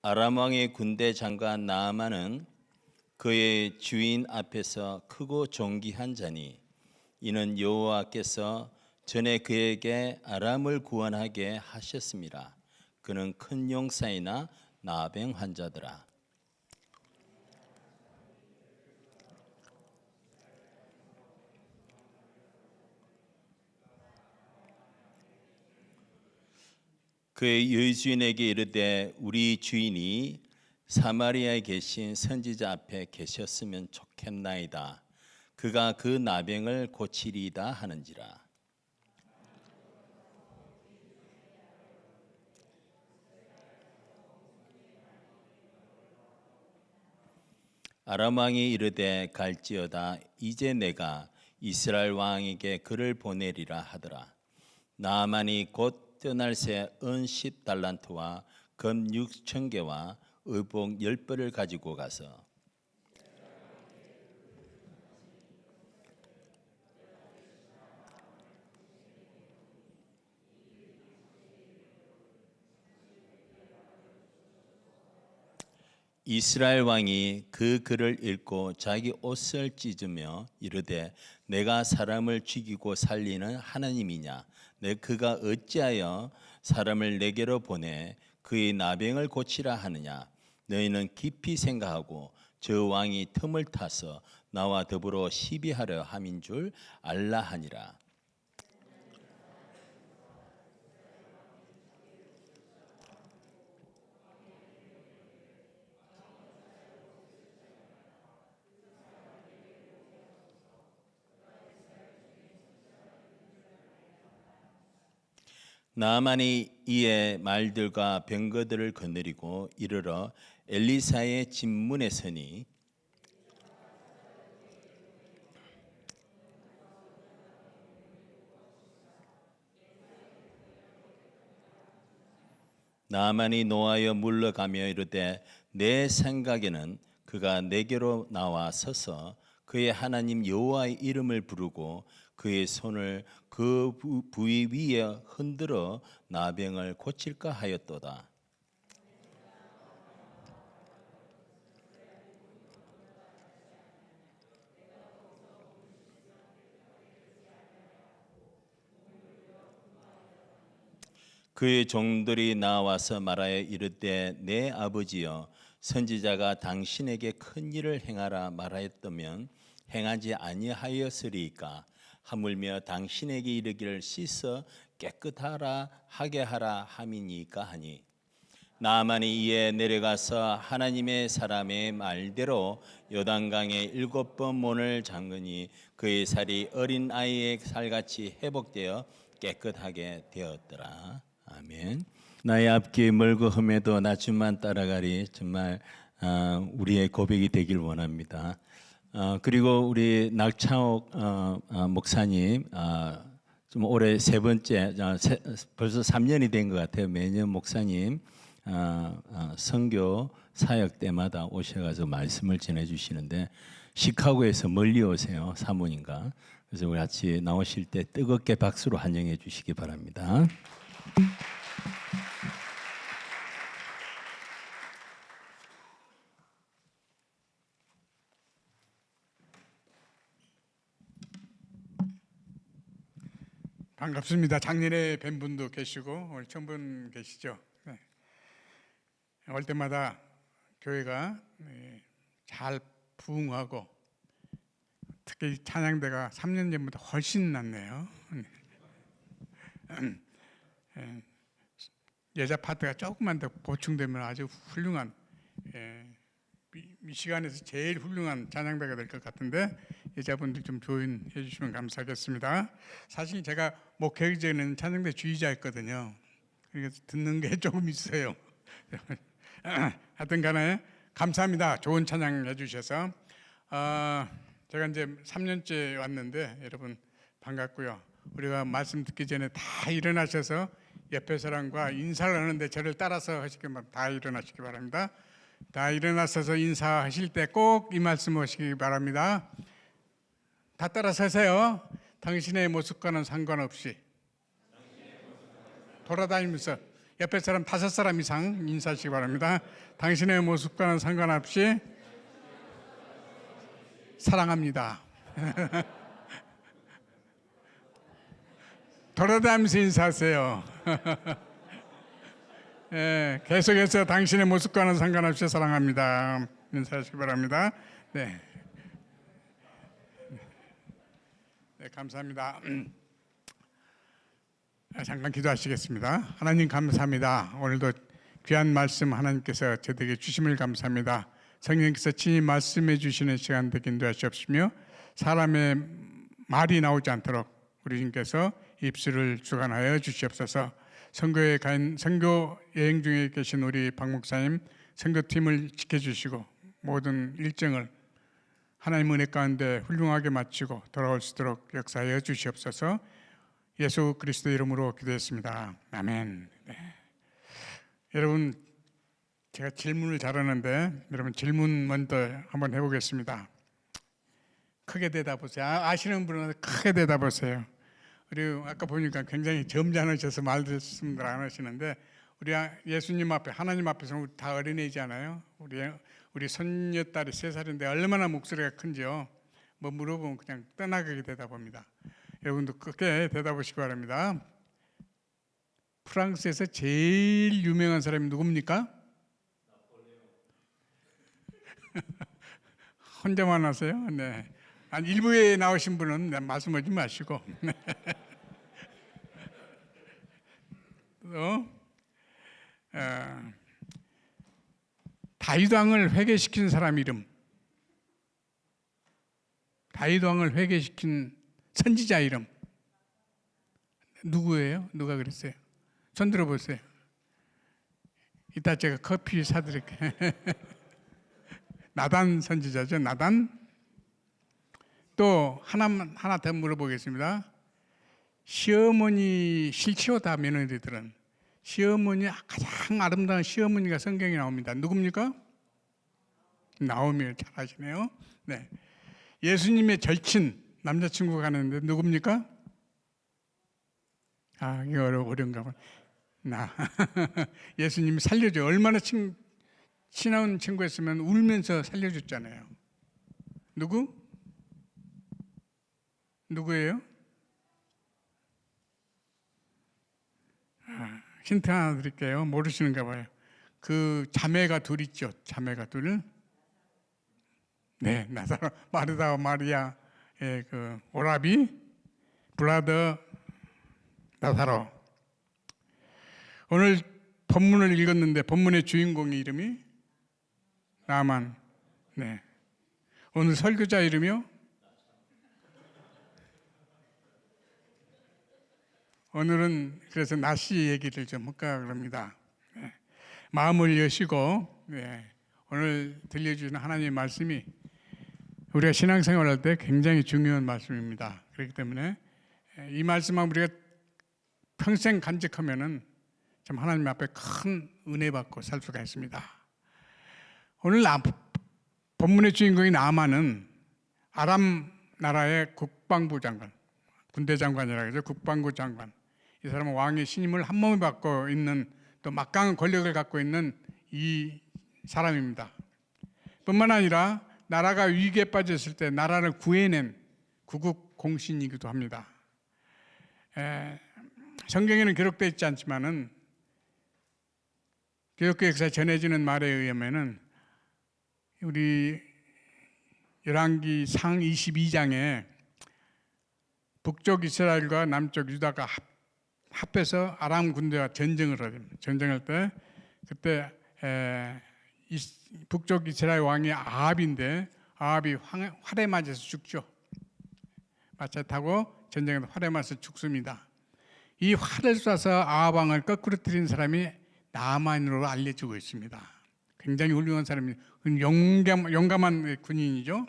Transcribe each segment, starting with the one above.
아람 왕의 군대 장관 나아만은 그의 주인 앞에서 크고 존귀한 자니 이는 여호와께서 전에 그에게 아람을 구원하게 하셨습니다. 그는 큰 용사이나 나병 환자더라. 그의 여주인에게 이르되 우리 주인이 사마리아에 계신 선지자 앞에 계셨으면 좋겠나이다. 그가 그 나병을 고치리이다 하는지라. 아람 왕이 이르되 갈지어다. 이제 내가 이스라엘 왕에게 그를 보내리라 하더라. 나아만이 곧 떠날 새 은 10달란트와 금 6,000개와 의복 10벌을 가지고 가서 이스라엘 왕이 그 글을 읽고 자기 옷을 찢으며 이르되 내가 사람을 죽이고 살리는 하나님이냐? 그가 어찌하여 사람을 내게로 보내 그의 나병을 고치라 하느냐? 너희는 깊이 생각하고 저 왕이 틈을 타서 나와 더불어 시비하려 함인 줄 알라 하니라. 나아만이 이에 말들과 병거들을 거느리고 이르러 엘리사의 집문에 서니 나아만이 노하여 물러가며 이르되 내 생각에는 그가 내게로 나와 서서 그의 하나님 여호와의 이름을 부르고 그의 손을 그 부위 위에 흔들어 나병을 고칠까 하였도다. 그의 종들이 나와서 말하여 이르되 내 아버지여 선지자가 당신에게 큰 일을 행하라 말하였다면 행하지 아니하였으리이까. 하물며 당신에게 이르기를 씻어 깨끗하라 하게 하라 함이니까 하니 나아만이 이에 내려가서 하나님의 사람의 말대로 요단강에 7번 문을 잠그니 그의 살이 어린 아이의 살같이 회복되어 깨끗하게 되었더라. 아멘. 나의 앞길 멀고 험해도 나 주만 따라가리. 정말 우리의 고백이 되길 원합니다. 그리고 우리 낙창옥 목사님 좀 올해 세 번째 벌써 3년이 된 것 같아요. 매년 목사님 선교 사역 때마다 오셔가지고 말씀을 전해주시는데 시카고에서 멀리 오세요. 사모님과. 그래서 우리 같이 나오실 때 뜨겁게 박수로 환영해 주시기 바랍니다. 반갑습니다. 작년에 뵌 분도 계시고 오늘 처음 분 계시죠. 네. 올 때마다 교회가 잘 부흥하고 특히 찬양대가 3년 전보다 훨씬 낫네요. 여자 파트가 조금만 더 보충되면 아주 훌륭한 미시간에서 제일 훌륭한 찬양대가 될 것 같은데 여자분들 좀 조인해 주시면 감사하겠습니다. 사실 제가 목회하기 전에는 찬양대 주의자였거든요. 그래서 듣는 게 조금 있어요. 하여튼 간에 감사합니다. 좋은 찬양 해주셔서. 제가 이제 3년째 왔는데 여러분 반갑고요. 우리가 말씀 듣기 전에 다 일어나셔서 옆에 사람과 인사를 하는데 저를 따라서 하시기 바랍니다. 다 일어나시기 바랍니다. 다 일어나셔서 인사하실 때 꼭 이 말씀 하시기 바랍니다. 다 따라 서세요. 당신의 모습과는 상관없이 돌아다니면서 옆에 사람 5사람 이상 인사하시기 바랍니다. 당신의 모습과는 상관없이 사랑합니다. 돌아다니면서 인사하세요. 예, 계속해서 당신의 모습과는 상관없이 사랑합니다. 인사하시기 바랍니다. 네, 네 감사합니다. 잠깐 기도하시겠습니다. 하나님 감사합니다. 오늘도 귀한 말씀 하나님께서 저에게 주심을 감사합니다. 성령께서 친히 말씀해 주시는 시간 되게 인도하시옵시며 사람의 말이 나오지 않도록 우리 주님께서 입술을 주관하여 주시옵소서. 선교 여행 중에 계신 우리 박 목사님 선교팀을 지켜주시고 모든 일정을 하나님 은혜 가운데 훌륭하게 마치고 돌아올 수 있도록 역사하여 주시옵소서. 예수 그리스도 이름으로 기도했습니다. 아멘. 네. 여러분 제가 질문을 잘하는데 여러분 질문 먼저 한번 해보겠습니다. 크게 대답하세요. 아시는 분은 크게 대답하세요. 그리고 아까 보니까 굉장히 점잖으셔서 말씀들 안 하시는데 우리 예수님 앞에 하나님 앞에서 우리 다 어린애잖아요. 우리 손녀딸이 3살인데 얼마나 목소리가 큰지요. 뭐 물어보면 그냥 떠나가게 대답합니다. 여러분도 크게 대답하시기 바랍니다. 프랑스에서 제일 유명한 사람이 누굽니까? 혼자만 하세요? 네. 한 일부에 나오신 분은 말씀하지 마시고. 또 다윗 왕을 회개시킨 사람 이름. 다윗 왕을 회개시킨 선지자 이름 누구예요? 누가 그랬어요? 손 들어보세요. 이따 제가 커피 사드릴게요. 나단 선지자죠. 나단. 또 하나 더 물어보겠습니다. 시어머니 싫지요? 다 며느리들은 시어머니 가장 아름다운 시어머니가 성경에 나옵니다. 누굽니까? 나오미. 잘 아시네요. 네. 예수님의 절친 남자친구가 가는데 누굽니까? 이거 어려운가 봐. 예수님이 살려줘. 얼마나 친한 친구였으면 울면서 살려줬잖아요. 누구예요? 힌트 하나 드릴게요. 모르시는가 봐요. 그 자매가 둘 있죠. 자매가 둘. 네, 나사로 마르다와 마리아. 그 오라비 브라더 나사로. 오늘 본문을 읽었는데 본문의 주인공의 이름이 나만. 네. 오늘 설교자 이름이요? 오늘은 그래서 나시 얘기를 좀 할까 그럽니다. 네. 마음을 여시고 오늘 들려주는 하나님의 말씀이 우리가 신앙생활할 때 굉장히 중요한 말씀입니다. 그렇기 때문에 이 말씀만 우리가 평생 간직하면은 참 하나님 앞에 큰 은혜 받고 살 수가 있습니다. 오늘 본문의 주인공이 나아만은 아람 나라의 국방부 장관, 군대 장관이라고 하죠. 국방부 장관. 이 사람은 왕의 신임을 한 몸에 받고 있는 또 막강한 권력을 갖고 있는 이 사람입니다. 뿐만 아니라 나라가 위기에 빠졌을 때 나라를 구해낸 구국 공신이기도 합니다. 성경에는 기록되어 있지 않지만은 기독교 역사에 전해지는 말에 의하면은 우리 열왕기 상 22장에 북쪽 이스라엘과 남쪽 유다가 합해서 아람 군대와 전쟁을 하게 됩니다. 전쟁할 때 그때 북쪽 이스라엘 왕이 아합인데 아합이 활에 맞아서 죽죠. 마차 타고 전쟁에서 활에 맞아서 죽습니다. 이 활을 쏴서 아합 왕을 거꾸로 때린 사람이 나아만으로 알려지고 있습니다. 굉장히 훌륭한 사람이 용감한 군인이죠.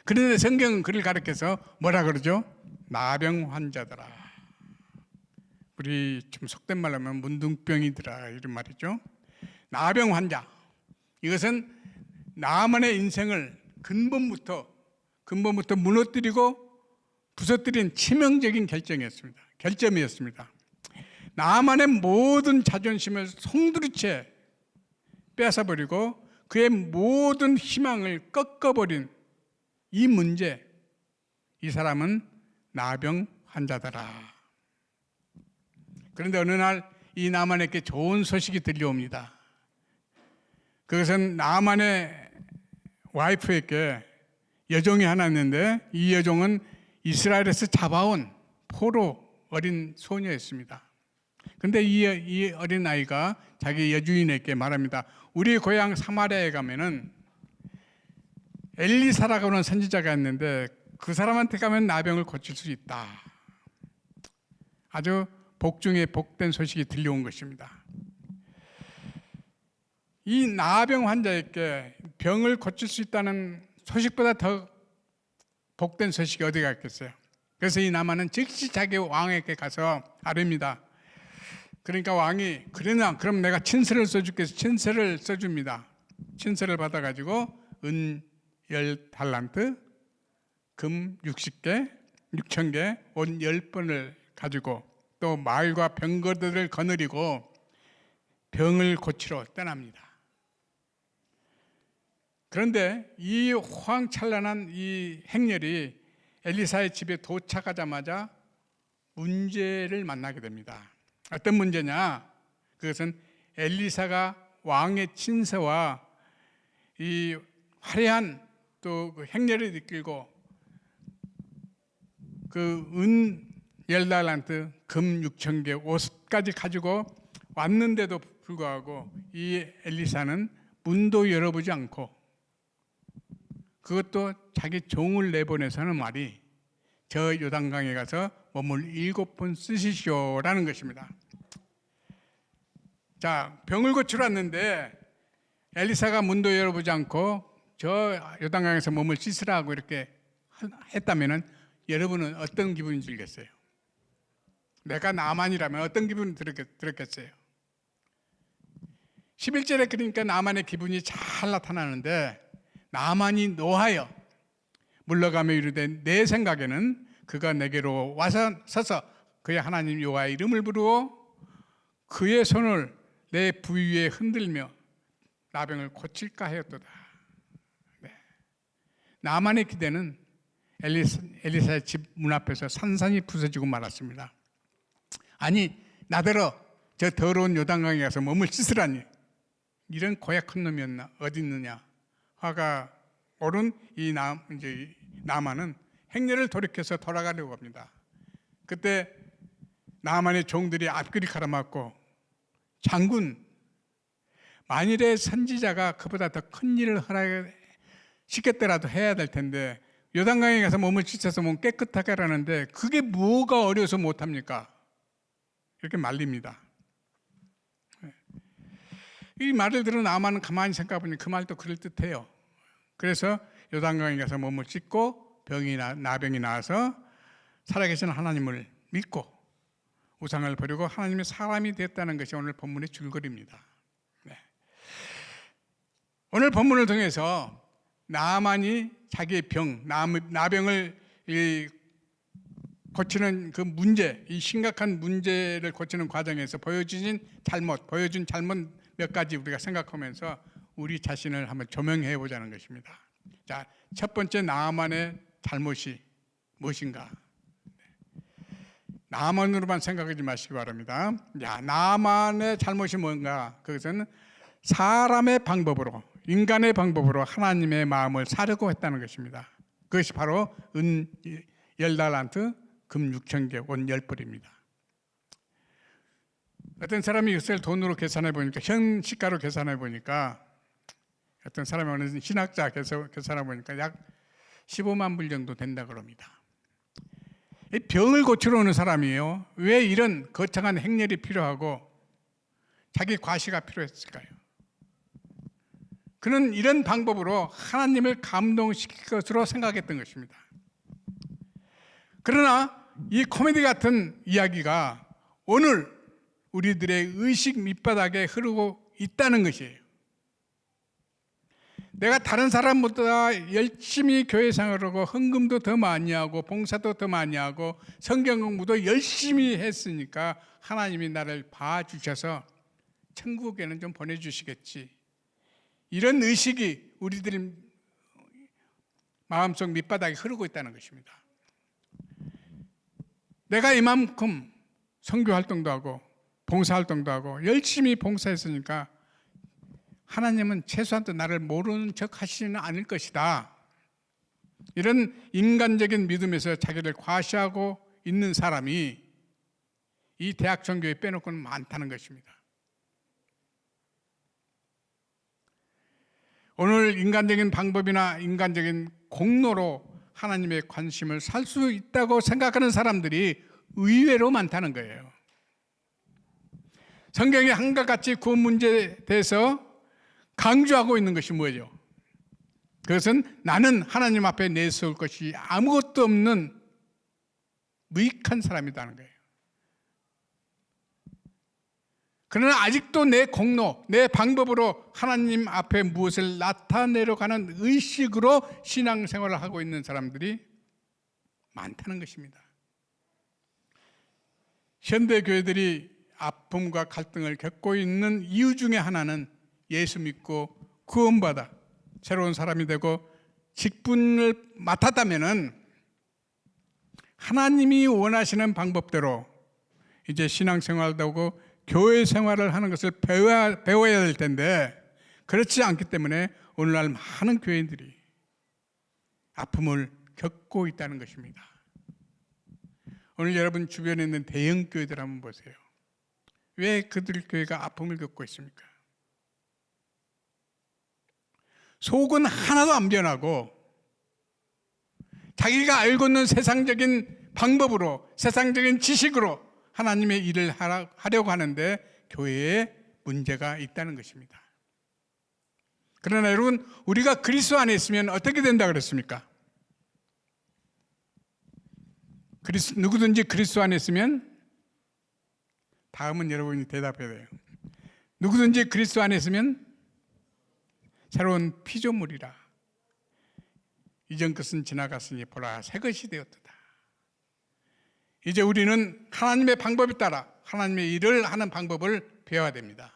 그런데 성경은 그를 가리켜서 뭐라 그러죠? 나병 환자더라. 우리 좀 속된 말로 하면 문둥병이더라 이런 말이죠. 나병 환자. 이것은 나만의 인생을 근본부터 무너뜨리고 부서뜨린 치명적인 결정이었습니다. 결점이었습니다. 나만의 모든 자존심을 송두리째 뺏어버리고 그의 모든 희망을 꺾어버린 이 문제, 이 사람은 나병 환자더라. 그런데 어느 날 이 나만에게 좋은 소식이 들려옵니다. 그것은 나만의 와이프에게 여종이 하나 있는데 이 여종은 이스라엘에서 잡아온 포로 어린 소녀였습니다. 근데 이 어린 아이가 자기 여주인에게 말합니다. 우리 고향 사마리아에 가면은 엘리사라고 하는 선지자가 있는데 그 사람한테 가면 나병을 고칠 수 있다. 아주 복 중에 복된 소식이 들려온 것입니다. 이 나병 환자에게 병을 고칠 수 있다는 소식보다 더 복된 소식이 어디가 있겠어요. 그래서 이 나만은 즉시 자기 왕에게 가서 아뢰입니다. 그러니까 왕이 그러냐 그럼 내가 친서를 써줄게 해서 친서를 써줍니다. 친서를 받아가지고 은 10달란트, 금 60개, 6,000개, 온 10번을 가지고 또 말과 병거들을 거느리고 병을 고치러 떠납니다. 그런데 이 호황찬란한 이 행렬이 엘리사의 집에 도착하자마자 문제를 만나게 됩니다. 어떤 문제냐? 그것은 엘리사가 왕의 친서와 이 화려한 또 그 행렬을 이끌고 그 은 10달란트, 금 6,000개, 옷까지 가지고 왔는데도 불구하고 이 엘리사는 문도 열어보지 않고 그것도 자기 종을 내보내서는 말이 저 요단강에 가서 몸을 7번 씻으시오라는 것입니다. 자, 병을 고치러 왔는데 엘리사가 문도 열어보지 않고 저 요단강에서 몸을 씻으라고 이렇게 했다면은 여러분은 어떤 기분이 들겠어요? 내가 나만이라면 어떤 기분이 들었겠어요? 11절에 그러니까 나만의 기분이 잘 나타나는데 나만이 노하여 물러가며 이르되 내 생각에는 그가 내게로 와서 서서 그의 하나님 여호와의 이름을 부르고 그의 손을 내 부위에 흔들며 나병을 고칠까 하였도다. 네. 나만의 기대는 엘리사의 집 문 앞에서 산산이 부서지고 말았습니다. 아니 나더러 저 더러운 요단강에 가서 몸을 씻으라니 이런 고약한 놈이었나 어디 있느냐. 화가 오른 이 나만은 행렬을 돌이켜서 돌아가려고 합니다. 그때 나만의 종들이 앞길이 가로막고 장군 만일에 선지자가 그보다 더 큰 일을 시켰더라도 해야 될 텐데 요단강에 가서 몸을 씻어서 몸 깨끗하게 하라는데 그게 뭐가 어려워서 못합니까? 이렇게 말립니다. 이 말을 들은 나만은 가만히 생각해보니 그 말도 그럴듯해요. 그래서 요단강에 가서 몸을 씻고 나병이 나와서 살아계신 하나님을 믿고 우상을 버리고 하나님의 사람이 됐다는 것이 오늘 본문의 줄거리입니다. 네. 오늘 본문을 통해서 나만이 자기의 나병을 고치는 그 문제, 이 심각한 문제를 고치는 과정에서 보여준 잘못 몇 가지 우리가 생각하면서 우리 자신을 한번 조명해 보자는 것입니다. 자, 첫 번째 나만의 잘못이 무엇인가? 나만으로만 생각하지 마시기 바랍니다. 야, 나만의 잘못이 뭔가? 그것은 사람의 방법으로, 인간의 방법으로 하나님의 마음을 사려고 했다는 것입니다. 그것이 바로 은 10달란트, 금 6,000개, 옷 10벌입니다. 어떤 사람이 이것을 돈으로 계산해 보니까, 현 시가로 계산해 보니까, 어떤 사람이 어느 신학자 계산해 보니까 약 15만 불 정도 된다 그럽니다. 병을 고치러 오는 사람이에요. 왜 이런 거창한 행렬이 필요하고 자기 과시가 필요했을까요? 그는 이런 방법으로 하나님을 감동시킬 것으로 생각했던 것입니다. 그러나 이 코미디 같은 이야기가 오늘 우리들의 의식 밑바닥에 흐르고 있다는 것이에요. 내가 다른 사람보다 열심히 교회 생활하고 헌금도 더 많이 하고 봉사도 더 많이 하고 성경 공부도 열심히 했으니까 하나님이 나를 봐주셔서 천국에는 좀 보내주시겠지. 이런 의식이 우리들의 마음속 밑바닥에 흐르고 있다는 것입니다. 내가 이만큼 선교활동도 하고 봉사활동도 하고 열심히 봉사했으니까 하나님은 최소한도 나를 모르는 척 하시지는 않을 것이다. 이런 인간적인 믿음에서 자기를 과시하고 있는 사람이 이 대학 선교에 빼놓고는 많다는 것입니다. 오늘 인간적인 방법이나 인간적인 공로로 하나님의 관심을 살 수 있다고 생각하는 사람들이 의외로 많다는 거예요. 성경이 한결같이 구원 문제에 대해서 강조하고 있는 것이 뭐죠? 그것은 나는 하나님 앞에 내세울 것이 아무것도 없는 무익한 사람이라는 거예요. 그러나 아직도 내 공로, 내 방법으로 하나님 앞에 무엇을 나타내려 가는 의식으로 신앙생활을 하고 있는 사람들이 많다는 것입니다. 현대 교회들이 아픔과 갈등을 겪고 있는 이유 중에 하나는 예수 믿고 구원받아 새로운 사람이 되고 직분을 맡았다면은 하나님이 원하시는 방법대로 이제 신앙생활도 하고 교회 생활을 하는 것을 배워야 될 텐데 그렇지 않기 때문에 오늘날 많은 교회인들이 아픔을 겪고 있다는 것입니다. 오늘 여러분 주변에 있는 대형 교회들 한번 보세요. 왜 그들 교회가 아픔을 겪고 있습니까? 속은 하나도 안 변하고 자기가 알고 있는 세상적인 방법으로 세상적인 지식으로 하나님의 일을 하려고 하는데 교회에 문제가 있다는 것입니다. 그러나 여러분 우리가 그리스도 안에 있으면 어떻게 된다 그랬습니까? 누구든지 그리스도 안에 있으면 다음은 여러분이 대답해야 돼요. 누구든지 그리스도 안에 있으면 새로운 피조물이라 이전 것은 지나갔으니 보라 새 것이 되었도다. 이제 우리는 하나님의 방법에 따라 하나님의 일을 하는 방법을 배워야 됩니다.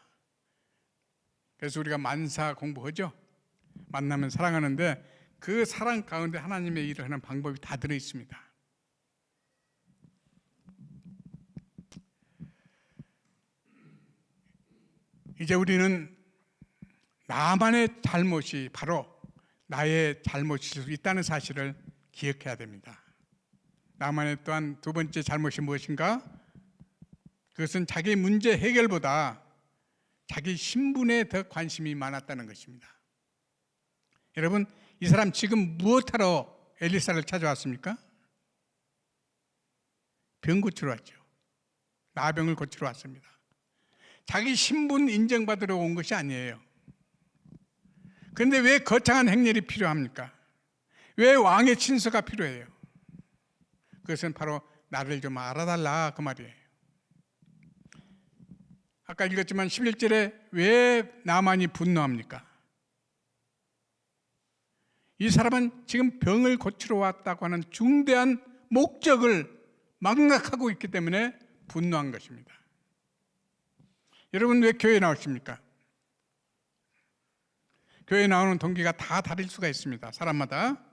그래서 우리가 만사 공부하죠. 만나면 사랑하는데 그 사랑 가운데 하나님의 일을 하는 방법이 다 들어 있습니다. 이제 우리는 나만의 잘못이 바로 나의 잘못일 수 있다는 사실을 기억해야 됩니다. 나만의 또한 두 번째 잘못이 무엇인가? 그것은 자기 문제 해결보다 자기 신분에 더 관심이 많았다는 것입니다. 여러분, 이 사람 지금 무엇하러 엘리사를 찾아왔습니까? 병 고치러 왔죠. 나병을 고치러 왔습니다. 자기 신분 인정받으러 온 것이 아니에요. 그런데 왜 거창한 행렬이 필요합니까? 왜 왕의 친서가 필요해요? 그것은 바로 나를 좀 알아달라 그 말이에요. 아까 읽었지만 11절에 왜 나만이 분노합니까? 이 사람은 지금 병을 고치러 왔다고 하는 중대한 목적을 망각하고 있기 때문에 분노한 것입니다. 여러분 왜 교회에 나오십니까? 교회에 나오는 동기가 다 다를 수가 있습니다. 사람마다.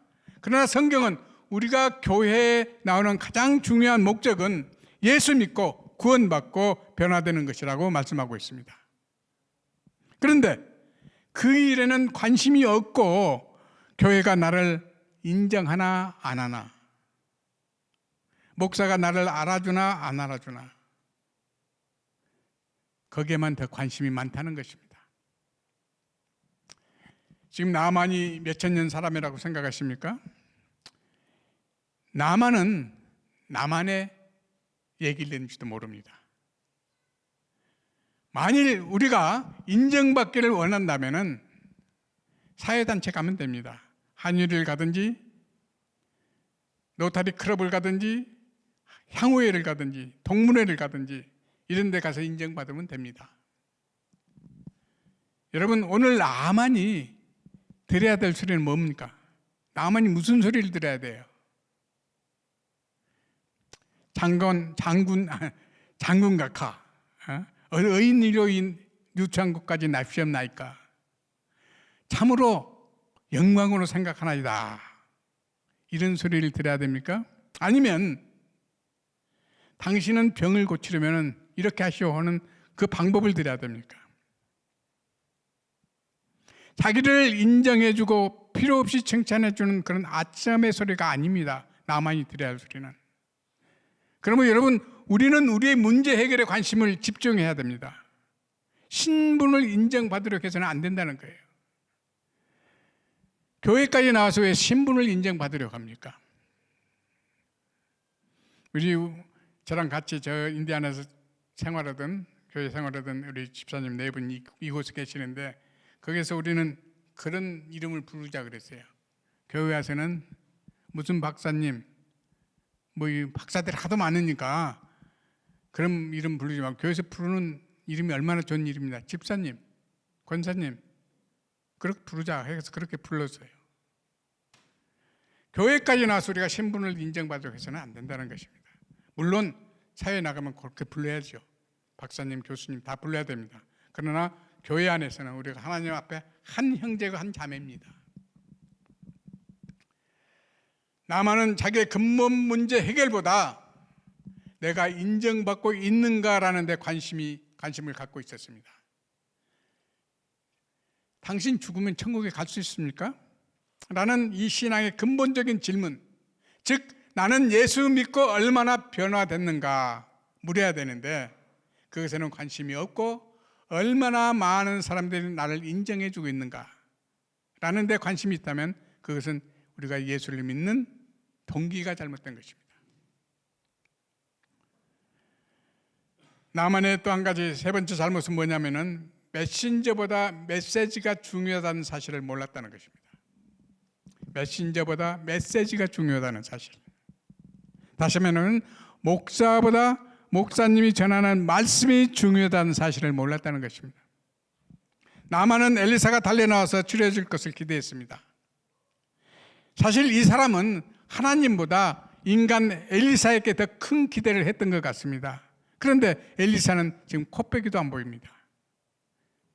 그러나 성경은 우리가 교회에 나오는 가장 중요한 목적은 예수 믿고 구원받고 변화되는 것이라고 말씀하고 있습니다. 그런데 그 일에는 관심이 없고 교회가 나를 인정하나 안 하나, 목사가 나를 알아주나 안 알아주나, 거기에만 더 관심이 많다는 것입니다. 지금 나만이 몇천 년 사람이라고 생각하십니까? 나만은 나만의 얘기를 했는지도 모릅니다. 만일 우리가 인정받기를 원한다면 사회단체 가면 됩니다. 한의를 가든지 로타리 클럽을 가든지 향후회를 가든지 동문회를 가든지 이런 데 가서 인정받으면 됩니다. 여러분 오늘 나만이 들어야 될 소리는 뭡니까? 나만이 무슨 소리를 들어야 돼요? 장군 각하, 의인이로인 유추한 것까지 납시옵나이까? 참으로 영광으로 생각하나이다. 이런 소리를 들어야 됩니까? 아니면 당신은 병을 고치려면 이렇게 하시오 하는 그 방법을 들어야 됩니까? 자기를 인정해주고 필요 없이 칭찬해주는 그런 아첨의 소리가 아닙니다. 나만이 들어야 할 소리는. 그러면 여러분, 우리는 우리의 문제 해결에 관심을 집중해야 됩니다. 신분을 인정받으려고 해서는 안 된다는 거예요. 교회까지 나와서 왜 신분을 인정받으려고 합니까? 저랑 같이 저 인디아나에서 생활하던, 교회 생활하던 우리 집사님 네 분이 이곳에 계시는데, 거기서 우리는 그런 이름을 부르자 그랬어요. 교회 와서는 무슨 박사님, 이 박사들 하도 많으니까 그런 이름 부르지 말고 교회에서 부르는 이름이 얼마나 좋은 이름이다. 집사님, 권사님, 그렇게 부르자 해서 그렇게 불렀어요. 교회까지 나와서 우리가 신분을 인정받으려고 해서는 안 된다는 것입니다. 물론 사회에 나가면 그렇게 불러야죠. 박사님, 교수님 다 불러야 됩니다. 그러나 교회 안에서는 우리가 하나님 앞에 한 형제고 한 자매입니다. 나만은 자기의 근본 문제 해결보다 내가 인정받고 있는가라는 데 관심을 갖고 있었습니다. 당신 죽으면 천국에 갈 수 있습니까? 라는 이 신앙의 근본적인 질문, 즉 나는 예수 믿고 얼마나 변화됐는가 물어야 되는데 그것에는 관심이 없고 얼마나 많은 사람들이 나를 인정해주고 있는가 라는 데 관심이 있다면 그것은 우리가 예수를 믿는 동기가 잘못된 것입니다. 나만의 또 한 가지 세 번째 잘못은 뭐냐면은 메신저보다 메시지가 중요하다는 사실을 몰랐다는 것입니다. 메신저보다 메시지가 중요하다는 사실. 다시 말하면 목사보다 목사님이 전하는 말씀이 중요하다는 사실을 몰랐다는 것입니다. 나만은 엘리사가 달려나와서 치료해 줄 것을 기대했습니다. 사실 이 사람은 하나님보다 인간 엘리사에게 더 큰 기대를 했던 것 같습니다. 그런데 엘리사는 지금 코빼기도 안 보입니다.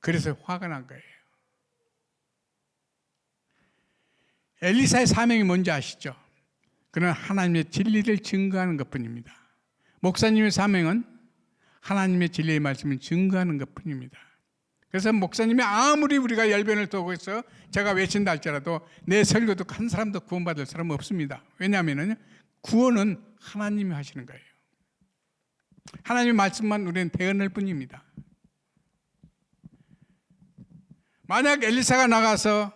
그래서 화가 난 거예요. 엘리사의 사명이 뭔지 아시죠? 그는 하나님의 진리를 증거하는 것뿐입니다. 목사님의 사명은 하나님의 진리의 말씀을 증거하는 것뿐입니다. 그래서 목사님이 아무리 우리가 열변을 토고 있어 제가 외친다 할지라도 내 설교도 한 사람도 구원받을 사람은 없습니다. 왜냐하면 구원은 하나님이 하시는 거예요. 하나님의 말씀만 우리는 대언할 뿐입니다. 만약 엘리사가 나가서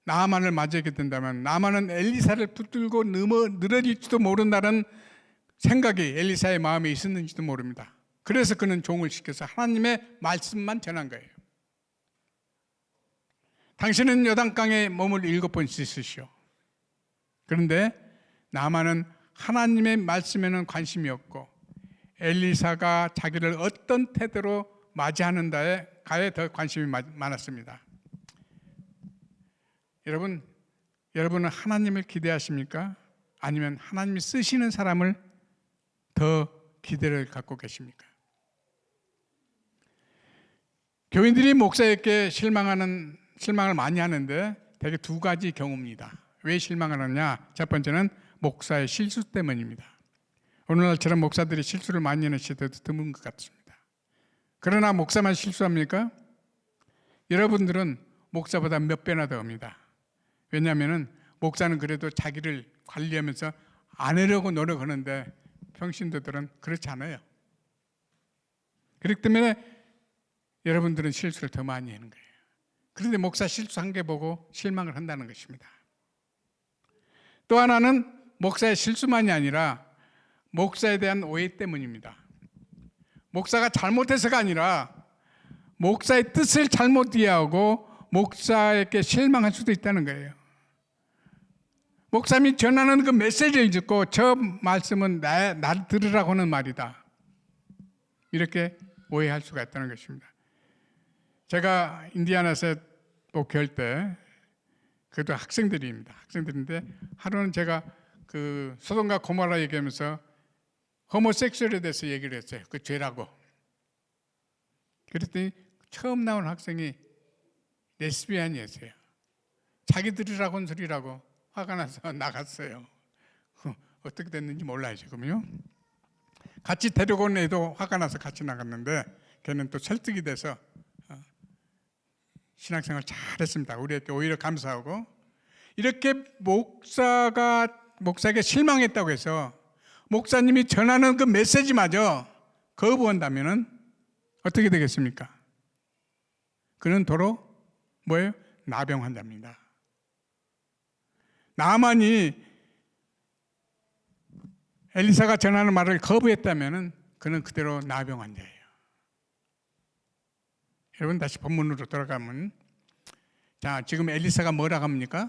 나아만을 맞이하게 된다면 나아만은 엘리사를 붙들고 늘어질지도 모른다는 생각이 엘리사의 마음에 있었는지도 모릅니다. 그래서 그는 종을 시켜서 하나님의 말씀만 전한 거예요. 당신은 요단강에 몸을 7번 씻으시오. 그런데 나아만은 하나님의 말씀에는 관심이 없고 엘리사가 자기를 어떤 태도로 맞이하는가에 더 관심이 많았습니다. 여러분은 하나님을 기대하십니까? 아니면 하나님이 쓰시는 사람을 더 기대를 갖고 계십니까? 교인들이 목사에게 실망을 많이 하는데 대개 두 가지 경우입니다. 왜 실망을 하느냐? 첫 번째는 목사의 실수 때문입니다. 오늘날처럼 목사들이 실수를 많이 하는 시대도 드문 것 같습니다. 그러나 목사만 실수합니까? 여러분들은 목사보다 몇 배나 더 합니다. 왜냐하면 목사는 그래도 자기를 관리하면서 안 하려고 노력하는데 평신도들은 그렇지 않아요. 그렇기 때문에 여러분들은 실수를 더 많이 하는 거예요. 그런데 목사 실수한 게 보고 실망을 한다는 것입니다. 또 하나는 목사의 실수만이 아니라 목사에 대한 오해 때문입니다. 목사가 잘못해서가 아니라 목사의 뜻을 잘못 이해하고 목사에게 실망할 수도 있다는 거예요. 목사님이 전하는 그 메시지를 듣고 저 말씀은 나를 들으라고 하는 말이다. 이렇게 오해할 수가 있다는 것입니다. 제가 인디아나에서 목회할 때 그것도 학생들입니다. 학생들인데 하루는 제가 그 소돔과 고모라 얘기하면서 호모섹슈얼에 대해서 얘기를 했어요. 그 죄라고. 그랬더니 처음 나온 학생이 레스비안이었어요. 자기들이라고 한 소리라고 화가 나서 나갔어요. 어떻게 됐는지 몰라요 지금요. 같이 데리고 온 애도 화가 나서 같이 나갔는데 걔는 또 설득이 돼서 신앙생활 잘했습니다. 우리에게 오히려 감사하고, 이렇게 목사에게 실망했다고 해서 목사님이 전하는 그 메시지마저 거부한다면은 어떻게 되겠습니까? 그는 도로 뭐예요? 나병 환자입니다. 나만이 엘리사가 전하는 말을 거부했다면은 그는 그대로 나병 환자예요. 여러분 다시 본문으로 돌아가면, 자 지금 엘리사가 뭐라고 합니까?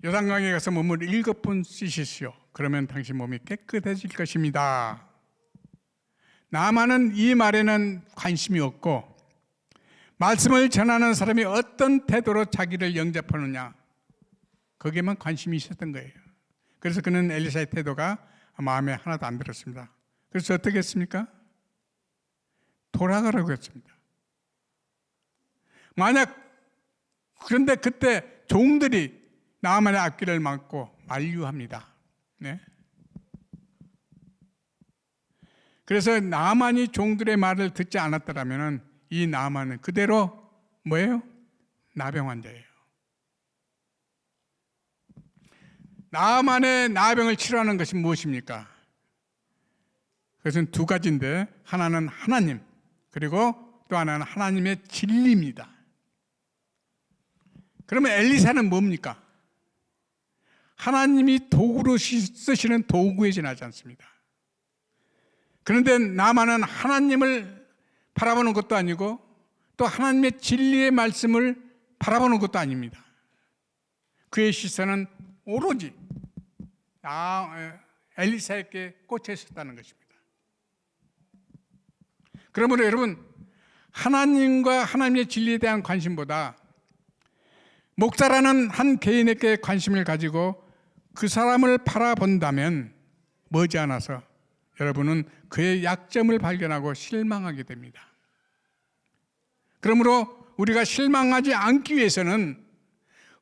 요단강에 가서 몸을 7번 씻으시오. 그러면 당신 몸이 깨끗해질 것입니다. 나만은 이 말에는 관심이 없고, 말씀을 전하는 사람이 어떤 태도로 자기를 영접하느냐, 거기에만 관심이 있었던 거예요. 그래서 그는 엘리사의 태도가 마음에 하나도 안 들었습니다. 그래서 어떻게 했습니까? 돌아가라고 했습니다. 그런데 그때 종들이 나만의 앞길을 막고 만류합니다. 네? 그래서 나만이 종들의 말을 듣지 않았더라면 이 나만은 그대로 뭐예요? 나병 환자예요. 나만의 나병을 치료하는 것이 무엇입니까? 그것은 두 가지인데, 하나는 하나님, 그리고 또 하나는 하나님의 진리입니다. 그러면 엘리사는 뭡니까? 하나님이 도구로 쓰시는 도구에 지나지 않습니다. 그런데 나만은 하나님을 바라보는 것도 아니고 또 하나님의 진리의 말씀을 바라보는 것도 아닙니다. 그의 시선은 오로지 엘리사에게 꽂혀 있었다는 것입니다. 그러므로 여러분, 하나님과 하나님의 진리에 대한 관심보다 목사라는 한 개인에게 관심을 가지고 그 사람을 바라본다면 머지않아서 여러분은 그의 약점을 발견하고 실망하게 됩니다. 그러므로 우리가 실망하지 않기 위해서는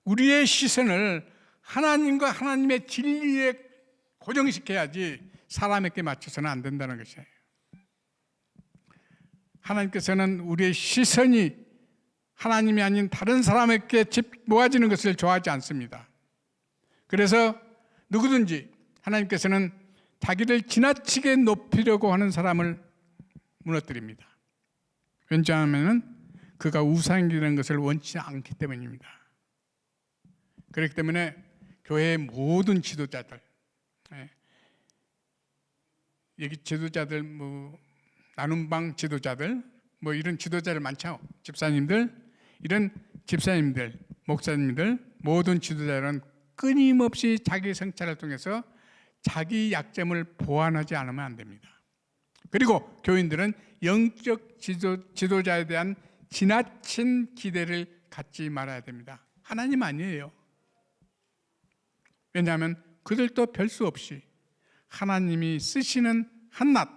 우리의 시선을 하나님과 하나님의 진리에 고정시켜야지 사람에게 맞춰서는 안 된다는 것이에요. 하나님께서는 우리의 시선이 하나님이 아닌 다른 사람에게 모아지는 것을 좋아하지 않습니다. 그래서 누구든지 하나님께서는 자기를 지나치게 높이려고 하는 사람을 무너뜨립니다. 왜냐하면 그가 우상이 되는 것을 원치 않기 때문입니다. 그렇기 때문에 교회의 모든 지도자들, 여기 지도자들, 나눔방 지도자들, 이런 지도자들 많죠. 집사님들, 이런 집사님들, 목사님들, 모든 지도자들은 끊임없이 자기 성찰을 통해서 자기 약점을 보완하지 않으면 안 됩니다. 그리고 교인들은 영적 지도자에 대한 지나친 기대를 갖지 말아야 됩니다. 하나님 아니에요. 왜냐하면 그들도 별 수 없이 하나님이 쓰시는 한낱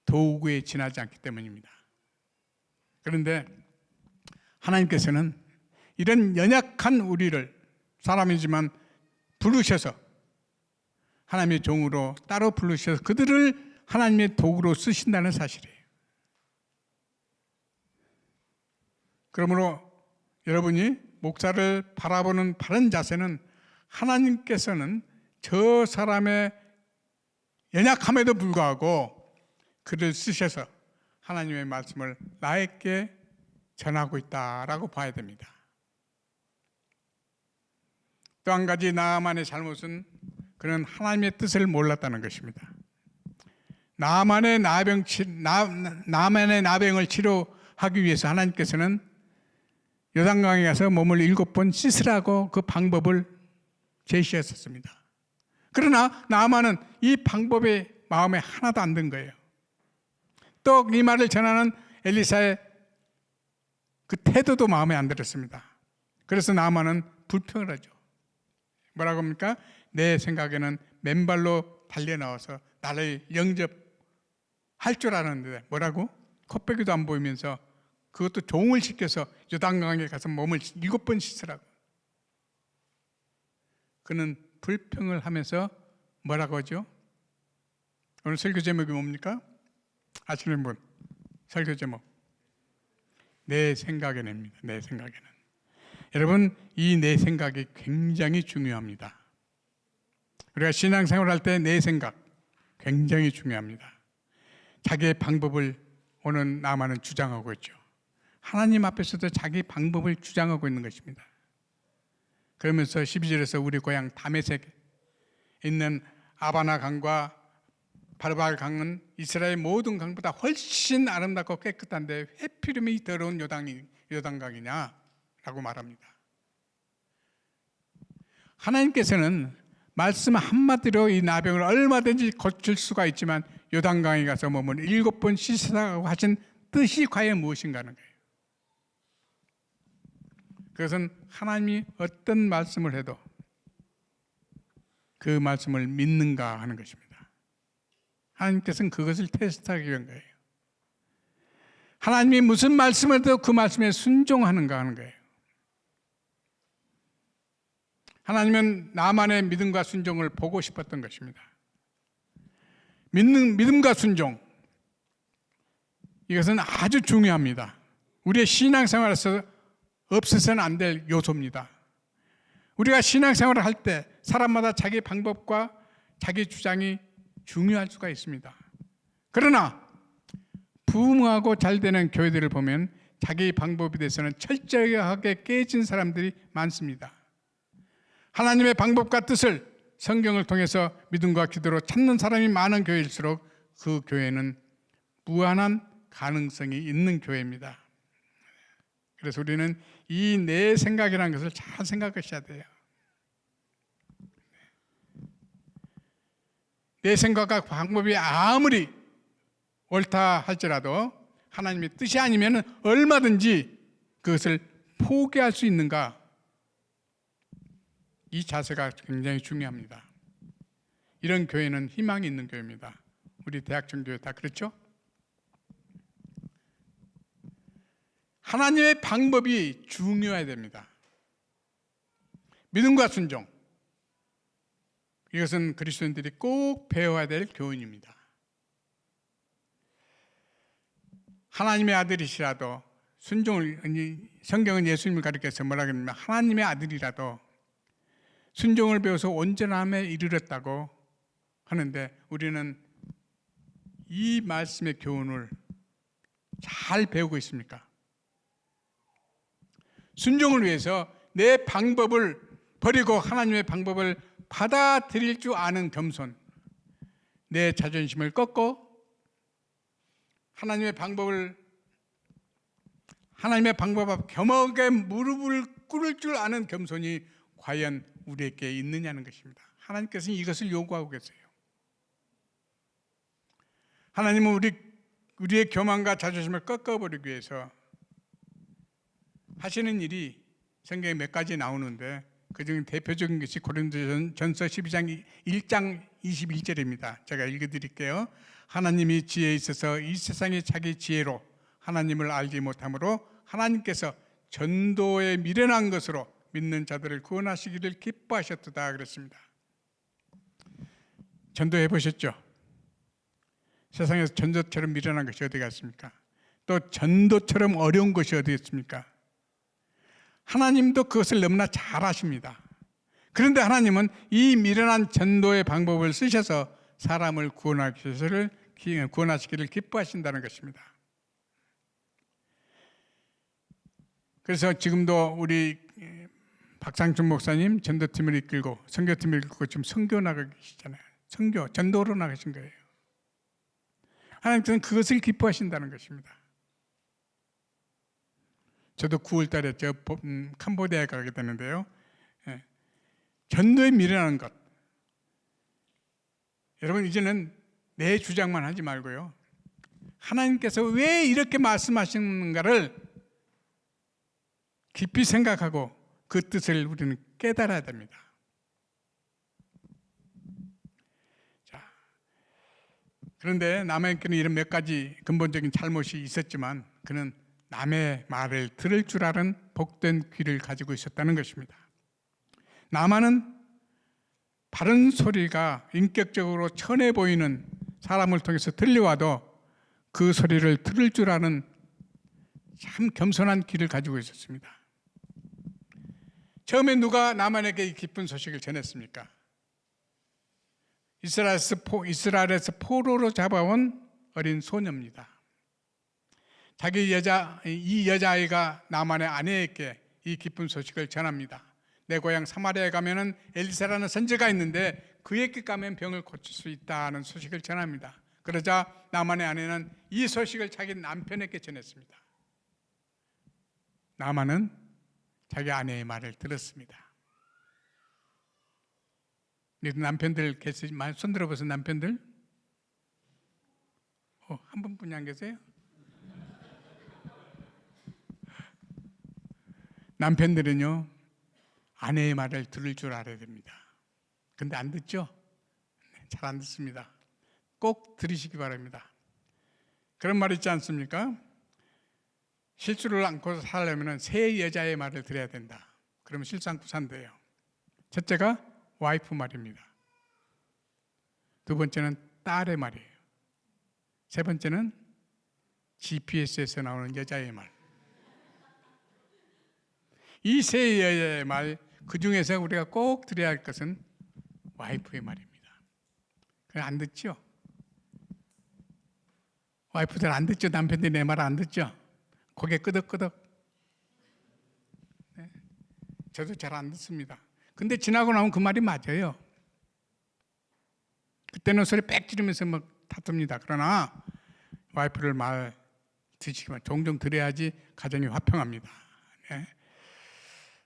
도구에 지나지 않기 때문입니다. 그런데 하나님께서는 이런 연약한 우리를, 사람이지만 부르셔서 하나님의 종으로 따로 부르셔서 그들을 하나님의 도구로 쓰신다는 사실이에요. 그러므로 여러분이 목사를 바라보는 바른 자세는 하나님께서는 저 사람의 연약함에도 불구하고 그를 쓰셔서 하나님의 말씀을 나에게 전하고 있다라고 봐야 됩니다. 또 한 가지 나만의 잘못은 그는 하나님의 뜻을 몰랐다는 것입니다. 나만의 나병을 치료하기 위해서 하나님께서는 요단강에 가서 몸을 7번 씻으라고 그 방법을 제시했었습니다. 그러나 나만은 이 방법에 마음에 하나도 안 든 거예요. 또 이 말을 전하는 엘리사의 그 태도도 마음에 안 들었습니다. 그래서 나만은 불평을 하죠. 뭐라고 합니까? 내 생각에는 맨발로 달려 나와서 나를 영접할 줄 아는데 뭐라고? 콧배기도 안 보이면서 그것도 종을 시켜서 요단강에 가서 몸을 7번 씻으라고. 그는 불평을 하면서 뭐라고 하죠? 오늘 설교 제목이 뭡니까? 아시는 분? 설교 제목. 내 생각에는입니다. 내 생각에는. 여러분, 이 내 생각이 굉장히 중요합니다. 우리가 신앙생활 할 때 내 생각 굉장히 중요합니다. 자기의 방법을 오늘 나만은 주장하고 있죠. 하나님 앞에서도 자기 방법을 주장하고 있는 것입니다. 그러면서 12절에서 우리 고향 다메섹에 있는 아바나 강과 바르발 강은 이스라엘 모든 강보다 훨씬 아름답고 깨끗한데 왜 피름이 더러운 요단강이냐라고 말합니다. 하나님께서는 말씀 한마디로 이 나병을 얼마든지 고칠 수가 있지만 요단강에 가서 몸을 7번 씻으라고 하신 뜻이 과연 무엇인가 하는 거예요. 그것은 하나님이 어떤 말씀을 해도 그 말씀을 믿는가 하는 것입니다. 하나님께서는 그것을 테스트하기 위한 거예요. 하나님이 무슨 말씀을 해도 그 말씀에 순종하는가 하는 거예요. 하나님은 나만의 믿음과 순종을 보고 싶었던 것입니다. 믿음과 순종, 이것은 아주 중요합니다. 우리의 신앙생활에서 없어서는 안 될 요소입니다. 우리가 신앙생활을 할 때 사람마다 자기 방법과 자기 주장이 중요할 수가 있습니다. 그러나 부흥하고 잘 되는 교회들을 보면 자기 방법에 대해서는 철저하게 깨진 사람들이 많습니다. 하나님의 방법과 뜻을 성경을 통해서 믿음과 기도로 찾는 사람이 많은 교회일수록 그 교회는 무한한 가능성이 있는 교회입니다. 그래서 우리는 이 내 생각이라는 것을 잘 생각하셔야 돼요. 내 생각과 방법이 아무리 옳다 할지라도 하나님의 뜻이 아니면 얼마든지 그것을 포기할 수 있는가? 이 자세가 굉장히 중요합니다. 이런 교회는 희망이 있는 교회입니다. 우리 대학청 교회 다 그렇죠? 하나님의 방법이 중요해야 됩니다. 믿음과 순종, 이것은 그리스도인들이 꼭 배워야 될 교훈입니다. 하나님의 아들이시라도 성경은 예수님을 가리켜서 뭐라고 하냐면 하나님의 아들이라도 순종을 배워서 온전함에 이르렀다고 하는데 우리는 이 말씀의 교훈을 잘 배우고 있습니까? 순종을 위해서 내 방법을 버리고 하나님의 방법을 받아들일 줄 아는 겸손, 내 자존심을 꺾고 하나님의 방법 앞 겸허하게 무릎을 꿇을 줄 아는 겸손이 과연 우리에게 있느냐는 것입니다. 하나님께서는 이것을 요구하고 계세요. 하나님은 우리의 교만과 자존심을 꺾어버리기 위해서 하시는 일이 성경에 몇 가지 나오는데 그중 대표적인 것이 고린도전서 12장 1장 21절입니다. 제가 읽어드릴게요. 하나님이 지혜에 있어서 이 세상이 자기 지혜로 하나님을 알지 못하므로 하나님께서 전도에 미련한 것으로 믿는 자들을 구원하시기를 기뻐하셨도다 그랬습니다. 전도해 보셨죠? 세상에서 전도처럼 미련한 것이 어디 갔습니까? 또 전도처럼 어려운 것이 어디 있습니까? 하나님도 그것을 너무나 잘 아십니다. 그런데 하나님은 이 미련한 전도의 방법을 쓰셔서 사람을 구원하시기를 기뻐하신다는 것입니다. 그래서 지금도 우리 박상춘 목사님 전도팀을 이끌고 선교팀을 이끌고 지금 선교 나가 계시잖아요. 전도로 나가신 거예요. 하나님께서는 그것을 기뻐하신다는 것입니다. 저도 9월 달에 캄보디아에 가게 되는데요. 전도에 미련한 것. 여러분 이제는 내 주장만 하지 말고요. 하나님께서 왜 이렇게 말씀하시는가를 깊이 생각하고 그 뜻을 우리는 깨달아야 됩니다. 자, 그런데 나만께는 이런 몇 가지 근본적인 잘못이 있었지만 그는 남의 말을 들을 줄 아는 복된 귀를 가지고 있었다는 것입니다. 나만은 바른 소리가 인격적으로 천해 보이는 사람을 통해서 들려와도 그 소리를 들을 줄 아는 참 겸손한 귀를 가지고 있었습니다. 처음에 누가 나만에게 이 기쁜 소식을 전했습니까? 이스라엘에서 포로로 잡아온 어린 소녀입니다. 이 여자아이가 나만의 아내에게 이 기쁜 소식을 전합니다. 내 고향 사마리아에 가면은 엘리사라는 선지자가 있는데 그에게 가면 병을 고칠 수 있다는 소식을 전합니다. 그러자 나만의 아내는 이 소식을 자기 남편에게 전했습니다. 나만은 자기 아내의 말을 들었습니다. 남편들 계시지만 손 들어보세요. 남편들 한 분뿐이 안 계세요? 남편들은요 아내의 말을 들을 줄 알아야 됩니다. 근데 안 듣죠? 잘 안 듣습니다. 꼭 들으시기 바랍니다. 그런 말 있지 않습니까? 실수를 않고 살려면 세 여자의 말을 들어야 된다. 그러면 실수 않고 산대요. 첫째가 와이프 말입니다. 두 번째는 딸의 말이에요. 세 번째는 GPS에서 나오는 여자의 말. 이 세 여자의 말, 그 중에서 우리가 꼭 들어야 할 것은 와이프의 말입니다. 그걸 안 듣죠? 와이프들 안 듣죠? 남편들이 내 말 안 듣죠? 고개 끄덕끄덕. 네. 저도 잘 안 듣습니다. 근데 지나고 나면 그 말이 맞아요. 그때는 소리 빽 지르면서 막 다툽니다. 그러나 와이프를 말 드시기만 종종 들어야지 가정이 화평합니다. 네.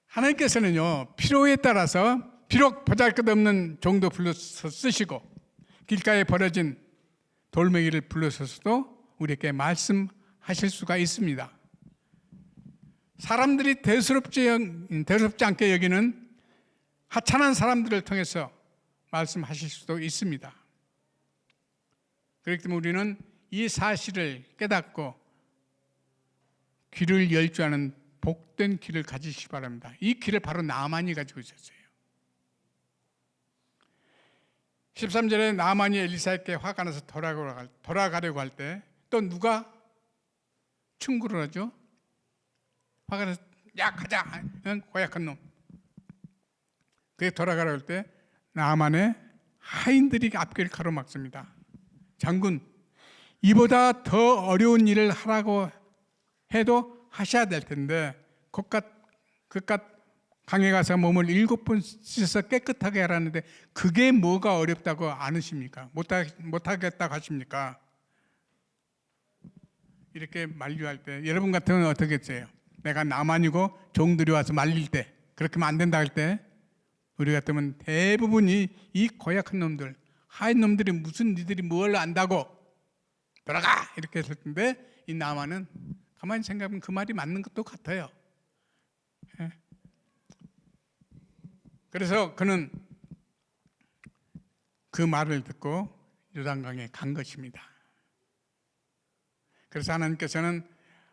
하나님께서는요 필요에 따라서 비록 보잘것없는 종도 불러서 쓰시고 길가에 버려진 돌멩이를 불러서도 우리에게 말씀하실 수가 있습니다. 사람들이 대수롭지 않게 여기는 하찮은 사람들을 통해서 말씀하실 수도 있습니다. 그렇기 때문에 우리는 이 사실을 깨닫고 귀를 열 줄 아는 복된 귀를 가지시기 바랍니다. 이 귀를 바로 나만이 가지고 있었어요. 13절에 나만이 엘리사에게 화가 나서 돌아가려고 할 때 또 누가 충고를 하죠? 화가 나서 야 가자, 고약한 놈. 그게 돌아가려고 할 때 나만의 하인들이 앞길을 가로막습니다. 장군, 이보다 더 어려운 일을 하라고 해도 하셔야 될 텐데 그깟 강에 가서 몸을 7번 씻어 깨끗하게 하라는데 그게 뭐가 어렵다고 않으십니까? 못하겠다고 하십니까? 이렇게 만류할 때 여러분 같으면 어떻게 했어요? 내가 나만이고 종들이 와서 말릴 때 그렇게 하면 안 된다 할 때 우리 같으면 대부분이 이 고약한 놈들 하인 놈들이 무슨 니들이 뭘 안다고 들어가 이렇게 했을 텐데 이 나만은 가만히 생각하면 그 말이 맞는 것도 같아요. 그래서 그는 그 말을 듣고 요단강에 간 것입니다. 그래서 하나님께서는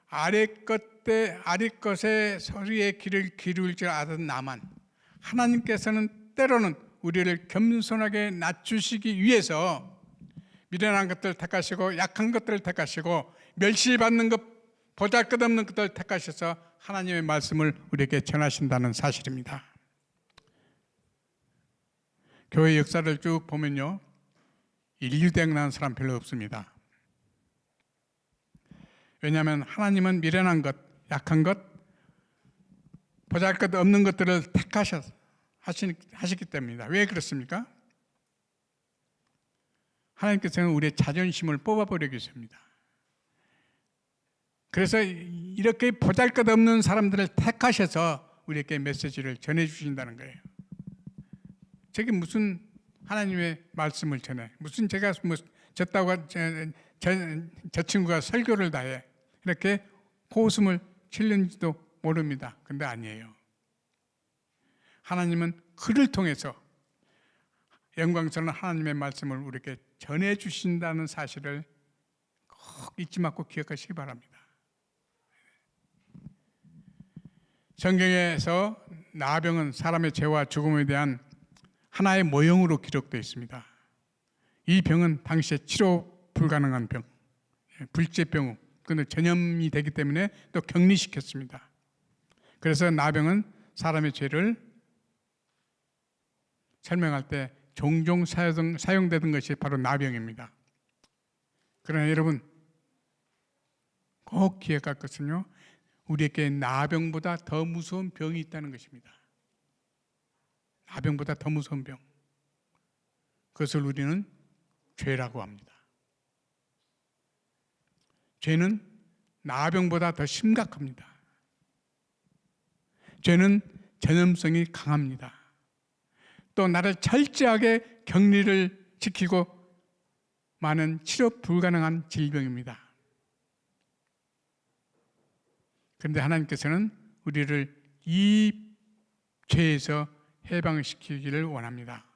아래 것의 소리에 귀를 기울일 줄 아던 나만, 하나님께서는 때로는 우리를 겸손하게 낮추시기 위해서 미련한 것들을 택하시고 약한 것들을 택하시고 멸시받는 것, 보잘것없는 것들을 택하셔서 하나님의 말씀을 우리에게 전하신다는 사실입니다. 교회 역사를 쭉 보면요, 인류대학 나온 사람 별로 없습니다. 왜냐하면 하나님은 미련한 것, 약한 것, 보잘것없는 것들을 택하시기 때문입니다. 왜 그렇습니까? 하나님께서는 우리의 자존심을 뽑아버리기 위해서입니다. 그래서 이렇게 보잘것없는 사람들을 택하셔서 우리에게 메시지를 전해주신다는 거예요. 저게 무슨 하나님의 말씀을 전해, 무슨 제가 저 친구가 설교를 다 해, 이렇게 고웃음을 치는지도 모릅니다. 근데 아니에요. 하나님은 그를 통해서 영광스러운 하나님의 말씀을 우리에게 전해주신다는 사실을 꼭 잊지 말고 기억하시기 바랍니다. 성경에서 나병은 사람의 죄와 죽음에 대한 하나의 모형으로 기록되어 있습니다. 이 병은 당시에 치료 불가능한 병, 불치병, 근데 전염이 되기 때문에 또 격리시켰습니다. 그래서 나병은 사람의 죄를 설명할 때 종종 사용되던 것이 바로 나병입니다. 그러나 여러분 꼭 기억할 것은요, 우리에게 나병보다 더 무서운 병이 있다는 것입니다. 나병보다 더 무서운 병, 그것을 우리는 죄라고 합니다. 죄는 나병보다 더 심각합니다. 죄는 전염성이 강합니다. 또 나를 철저하게 격리를 지키고 많은 치료 불가능한 질병입니다. 그런데 하나님께서는 우리를 이 죄에서 해방시키기를 원합니다.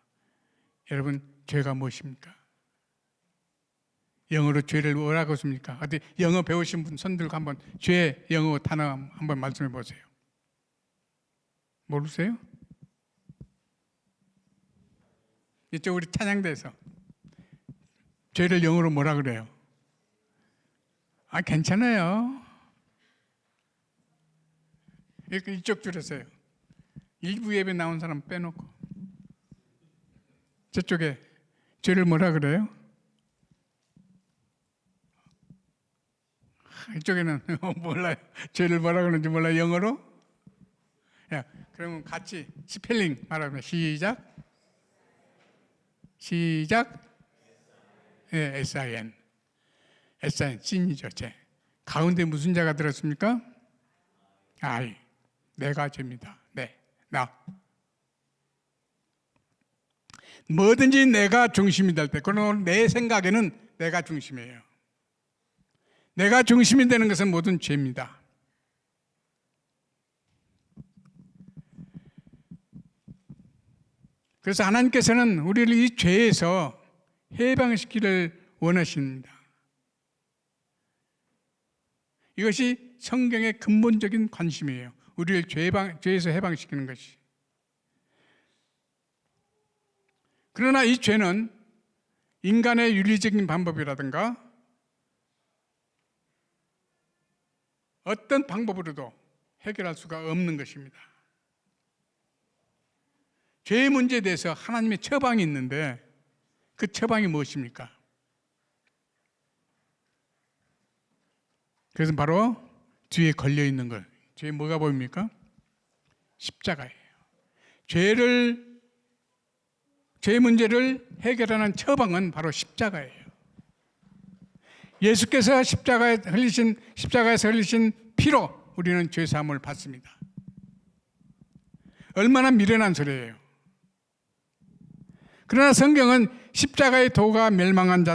여러분, 죄가 무엇입니까? 영어로 죄를 뭐라고 씁니까? 어디 영어 배우신 분 손 들고 한번 죄 영어 단어 한번 말씀해 보세요. 모르세요? 이쪽 우리 찬양대에서 죄를 영어로 뭐라 그래요? 아, 괜찮아요. 이쪽 줄에서요. 일부 예배 나온 사람 빼놓고 저쪽에 죄를 뭐라 그래요? 이쪽에는 몰라요. 죄를 뭐라 그러는지 몰라요. 영어로? 야, 그러면 같이 스펠링 말하면 시작. 예, S-I-N. S-I-N, 신이죠, 죄. 가운데 무슨 자가 들었습니까? I. 내가 죄입니다. 네, 나. 뭐든지 내가 중심이 될 때, 그러나 내 생각에는 내가 중심이에요. 내가 중심이 되는 것은 모든 죄입니다. 그래서 하나님께서는 우리를 이 죄에서 해방시키기를 원하십니다. 이것이 성경의 근본적인 관심이에요. 우리를 죄에서 해방시키는 것이. 그러나 이 죄는 인간의 윤리적인 방법이라든가 어떤 방법으로도 해결할 수가 없는 것입니다. 죄의 문제에 대해서 하나님의 처방이 있는데 그 처방이 무엇입니까? 그래서 바로 뒤에 걸려 있는 걸, 죄에 뭐가 보입니까? 십자가예요. 죄의 문제를 해결하는 처방은 바로 십자가예요. 예수께서 십자가에서 흘리신 피로 우리는 죄 사함을 받습니다. 얼마나 미련한 소리예요. 그러나 성경은 십자가의 도가 멸망한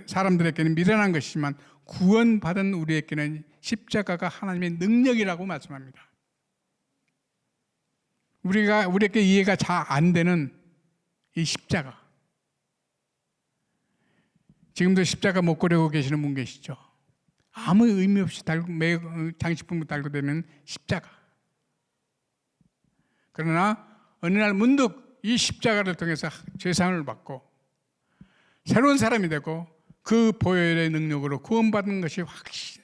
사람들에게는 미련한 것이지만 구원받은 우리에게는 십자가가 하나님의 능력이라고 말씀합니다. 우리에게 이해가 잘 안 되는 이 십자가. 지금도 십자가 못 고르고 계시는 분 계시죠? 아무 의미 없이 장식품을 달고 다니는 십자가. 그러나 어느 날 문득 이 십자가를 통해서 죄사함을 받고 새로운 사람이 되고 그 보혈의 능력으로 구원받은 것이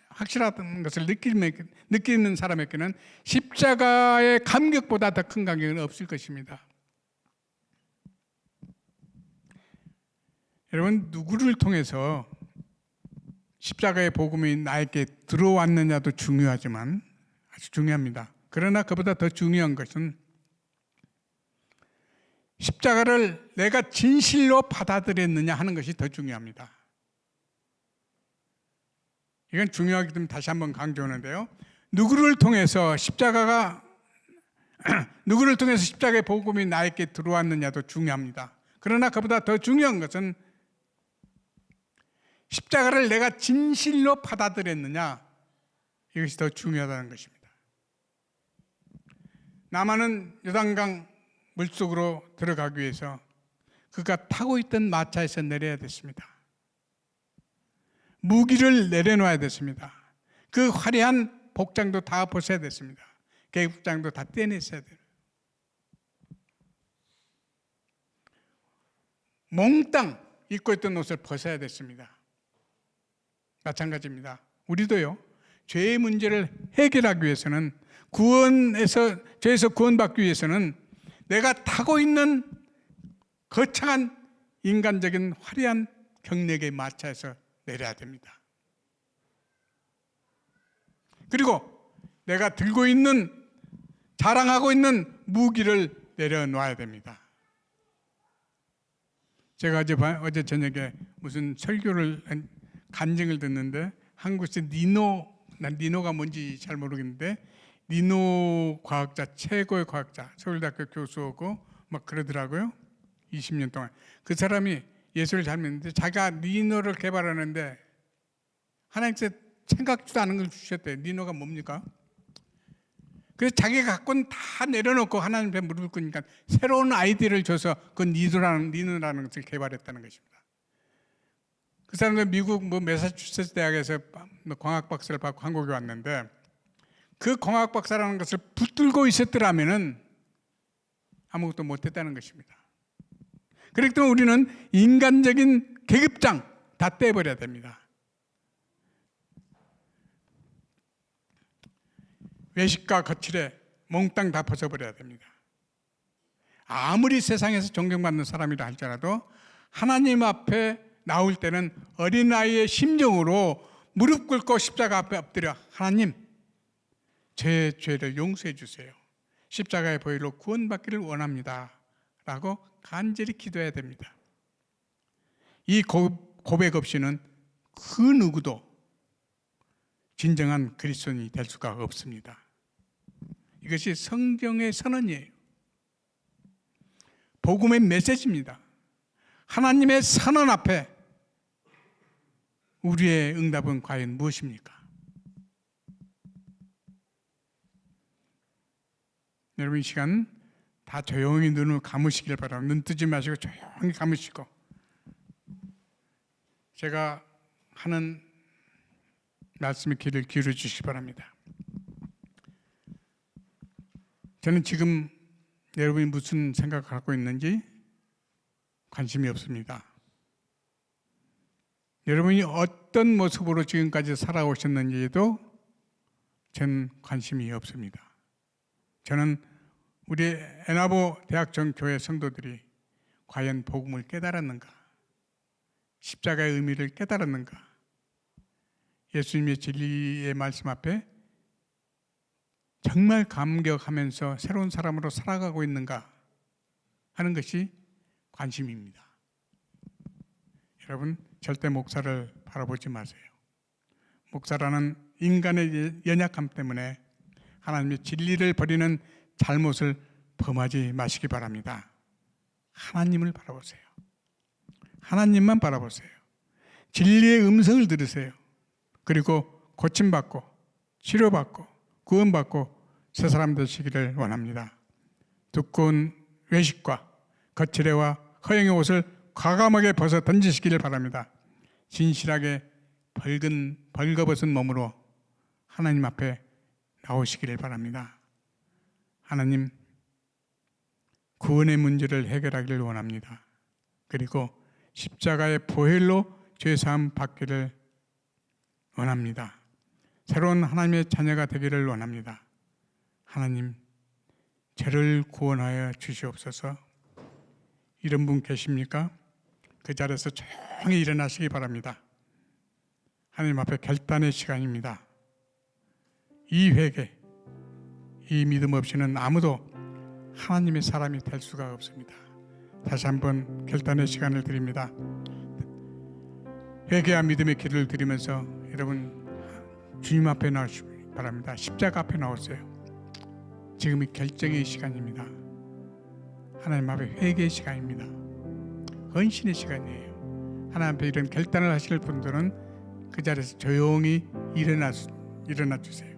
확실하다는 것을 느끼는 사람에게는 십자가의 감격보다 더 큰 감격은 없을 것입니다. 여러분, 누구를 통해서 십자가의 복음이 나에게 들어왔느냐도 중요하지만 아주 중요합니다. 그러나 그보다 더 중요한 것은 십자가를 내가 진실로 받아들였느냐 하는 것이 더 중요합니다. 이건 중요하기 때문에 다시 한번 강조하는데요. 누구를 통해서 십자가의 복음이 나에게 들어왔느냐도 중요합니다. 그러나 그보다 더 중요한 것은 십자가를 내가 진실로 받아들였느냐, 이것이 더 중요하다는 것입니다. 남한은 요단강 물속으로 들어가기 위해서 그가 타고 있던 마차에서 내려야 됐습니다. 무기를 내려놓아야 됐습니다. 그 화려한 복장도 다 벗어야 됐습니다. 계급장도 다 떼냈어야 돼요. 몽땅 입고 있던 옷을 벗어야 됐습니다. 마찬가지입니다. 우리도요, 죄의 문제를 해결하기 위해서는, 죄에서 구원받기 위해서는 내가 타고 있는 거창한 인간적인 화려한 경력의 마차에서 내려야 됩니다. 그리고 내가 들고 있는, 자랑하고 있는 무기를 내려놓아야 됩니다. 제가 어제 저녁에 무슨 설교를, 간증을 듣는데 한국에서 난 니노가 뭔지 잘 모르겠는데 니노 과학자, 최고의 과학자, 서울대학교 교수고 막 그러더라고요. 20년 동안. 그 사람이 예수를 잘 믿는데 자기가 니노를 개발하는데 하나님께서 생각지도 않은 걸 주셨대요. 니노가 뭡니까? 그래서 자기가 갖고 있는 다 내려놓고 하나님 앞에 무릎을 꿇으니까 새로운 아이디어를 줘서 그 니노라는 것을 개발했다는 것입니다. 그 사람은 미국 매사추세츠 대학에서 광학 박사를 받고 한국에 왔는데 그 광학 박사라는 것을 붙들고 있었더라면은 아무것도 못했다는 것입니다. 그렇기 때문에 우리는 인간적인 계급장 다 떼버려야 됩니다. 외식과 거칠에 몽땅 다 벗어버려야 됩니다. 아무리 세상에서 존경받는 사람이라 할지라도 하나님 앞에 나올 때는 어린아이의 심정으로 무릎 꿇고 십자가 앞에 엎드려 하나님, 제 죄를 용서해 주세요. 십자가의 보혈로 구원받기를 원합니다. 라고 간절히 기도해야 됩니다. 이 고백 없이는 그 누구도 진정한 그리스도인이 될 수가 없습니다. 이것이 성경의 선언이에요. 복음의 메시지입니다. 하나님의 선언 앞에 우리의 응답은 과연 무엇입니까? 여러분, 이 시간 다 조용히 눈을 감으시길 바랍니다. 눈 뜨지 마시고 조용히 감으시고 제가 하는 말씀에 귀를 기울여 주시기 바랍니다. 저는 지금 여러분이 무슨 생각을 갖고 있는지 관심이 없습니다. 여러분이 어떤 모습으로 지금까지 살아오셨는지에도 전 관심이 없습니다. 저는 우리 에나보 대학정 교회 성도들이 과연 복음을 깨달았는가? 십자가의 의미를 깨달았는가? 예수님의 진리의 말씀 앞에 정말 감격하면서 새로운 사람으로 살아가고 있는가 하는 것이 관심입니다. 여러분, 절대 목사를 바라보지 마세요. 목사라는 인간의 연약함 때문에 하나님의 진리를 버리는 잘못을 범하지 마시기 바랍니다. 하나님을 바라보세요. 하나님만 바라보세요. 진리의 음성을 들으세요. 그리고 고침받고 치료받고 구원받고 새 사람 되시기를 원합니다. 두꺼운 외식과 거칠애와 허영의 옷을 과감하게 벗어 던지시기를 바랍니다. 진실하게 벌거벗은 몸으로 하나님 앞에 나오시기를 바랍니다. 하나님, 구원의 문제를 해결하기를 원합니다. 그리고 십자가의 보혈로 죄사함 받기를 원합니다. 새로운 하나님의 자녀가 되기를 원합니다. 하나님, 저를 구원하여 주시옵소서. 이런 분 계십니까? 그 자리에서 조용히 일어나시기 바랍니다. 하나님 앞에 결단의 시간입니다. 이 회개, 이 믿음 없이는 아무도 하나님의 사람이 될 수가 없습니다. 다시 한번 결단의 시간을 드립니다. 회개와 믿음의 기도를 드리면서 여러분 주님 앞에 나오시기 바랍니다. 십자가 앞에 나오세요. 지금이 결정의 시간입니다. 하나님 앞에 회개의 시간입니다. 헌신의 시간이에요. 하나님 앞에 이런 결단을 하실 분들은 그 자리에서 조용히 일어나 주세요.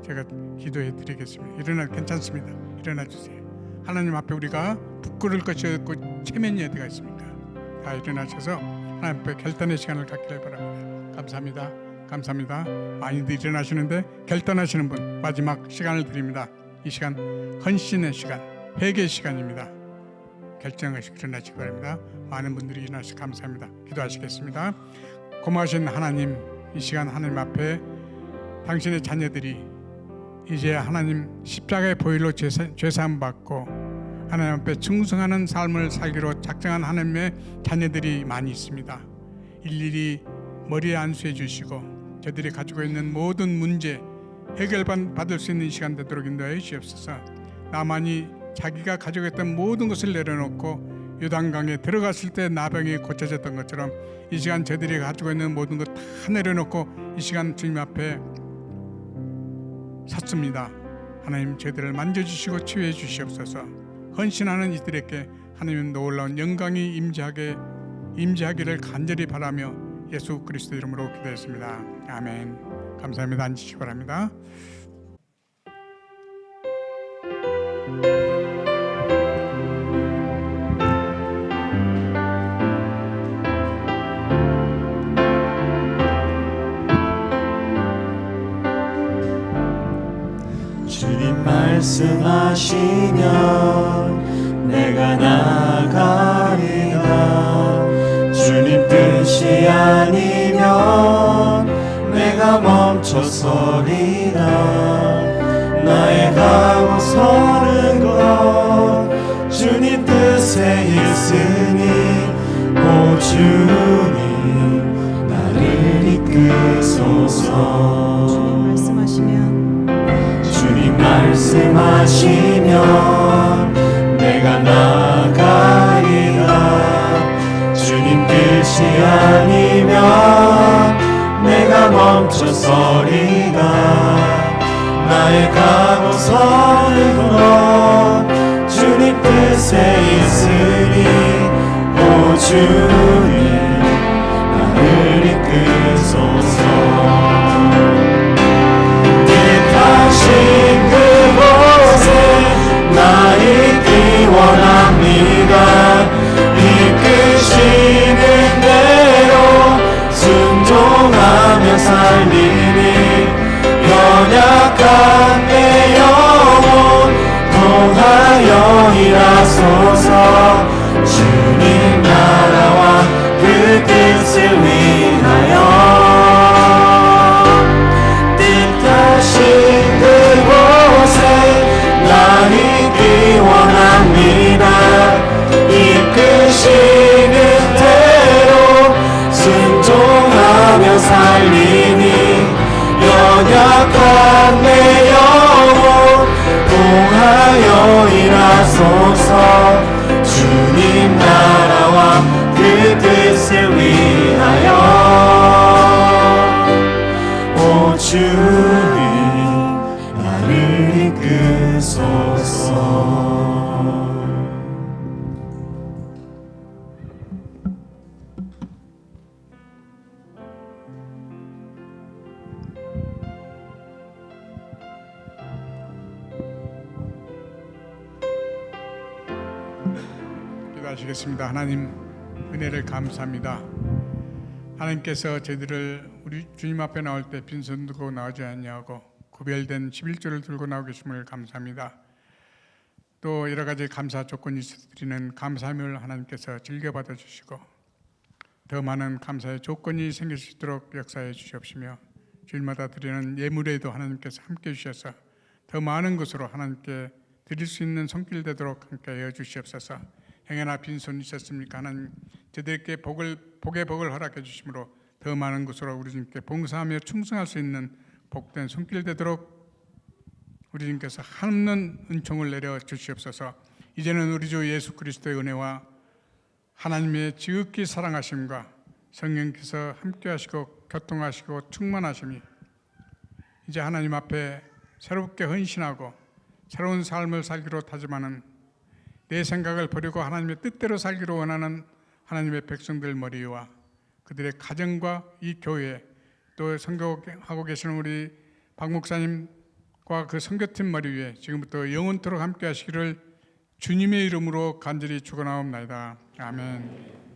제가 기도해 드리겠습니다. 괜찮습니다. 일어나 주세요. 하나님 앞에 우리가 부끄러울 것이 없고 체면이 어디가 있습니까? 다 일어나셔서 하나님 앞에 결단의 시간을 갖기를 바랍니다. 감사합니다. 감사합니다. 많이들 일어나시는데 결단하시는 분 마지막 시간을 드립니다. 이 시간 헌신의 시간, 회개의 시간입니다. 결정하시고 일어나시기 바랍니다. 많은 분들이 일어나셔서 감사합니다. 기도하시겠습니다. 고마우신 하나님, 이 시간 하나님 앞에 당신의 자녀들이 이제 하나님 십자가의 보혈로 죄사함 받고 하나님 앞에 충성하는 삶을 살기로 작정한 하나님의 자녀들이 많이 있습니다. 일일이 머리에 안수해 주시고 저들이 가지고 있는 모든 문제 해결받을 수 있는 시간 되도록 인도하여 주시옵소서. 나만이 자기가 가지고 있던 모든 것을 내려놓고 요단강에 들어갔을 때 나병이 고쳐졌던 것처럼 이 시간 저들이 가지고 있는 모든 것 다 내려놓고 이 시간 주님 앞에 섰습니다. 하나님 저희들을 만져주시고 치유해 주시옵소서. 헌신하는 이들에게 하나님 놀라운 영광이 임재하기를 간절히 바라며 예수 그리스도 이름으로 기도했습니다. 아멘. 감사합니다. 앉으시기 바랍니다. 주님 말씀하시면 내가 나가리라. 주님 뜻이 아니면 내가 멈춰서리라. 나의 가고 서는 것 주님 뜻에 있으니 오 주님 나를 이끄소서. 주님 말씀하시면 내가 나가리라. 주님 뜻이 아니면 내가 멈춰서리라. 나의 가고 서는 것 주님 뜻에 있으니 오 주님 나를 이끄소서. 뜻하신 그곳에 나 있기 원합니다. 이끄시는 대로 순종하며 살리니 연약한 내 영혼 통하여 일하소서. 주님 나라와 그 뜻을 위하여 뜻하신 그곳에 나 있기 원합니다. 이끄시는 대로 순종하며 살리니 연약한 내 영혼 통하여 일하소서. 주님 나라와 그 뜻을 위하여 오 주님 나를 이끄소서. 기도하시겠습니다. 하나님 은혜를 감사합니다. 하나님께서 저희들을 우리 주님 앞에 나올 때 빈손 들고 나오지 않냐고 구별된 11조를 들고 나오고 계심을 감사합니다. 또 여러 가지 감사 조건이 드리는 감사함을 하나님께서 즐겨 받아주시고 더 많은 감사의 조건이 생길 수 있도록 역사해 주시옵시며 주일마다 드리는 예물에도 하나님께서 함께 주셔서 더 많은 것으로 하나님께 드릴 수 있는 손길 되도록 함께 하여 주시옵소서. 행여나 빈손이 있었습니까? 하나님 저들에게 복의 복을 허락해 주심으로 더 많은 것으로 우리 주님께 봉사하며 충성할 수 있는 복된 손길 되도록 우리 주님께서 한없는 은총을 내려 주시옵소서. 이제는 우리 주 예수 그리스도의 은혜와 하나님의 지극히 사랑하심과 성령께서 함께 하시고 교통하시고 충만하심이 이제 하나님 앞에 새롭게 헌신하고 새로운 삶을 살기로 다짐하는 내 생각을 버리고 하나님의 뜻대로 살기로 원하는 하나님의 백성들 머리와 그들의 가정과 이 교회 또 선교하고 계시는 우리 박 목사님 그 선교팀 머리 위에 지금부터 영원토록 함께 하시기를 주님의 이름으로 간절히 축원하옵나이다. 아멘.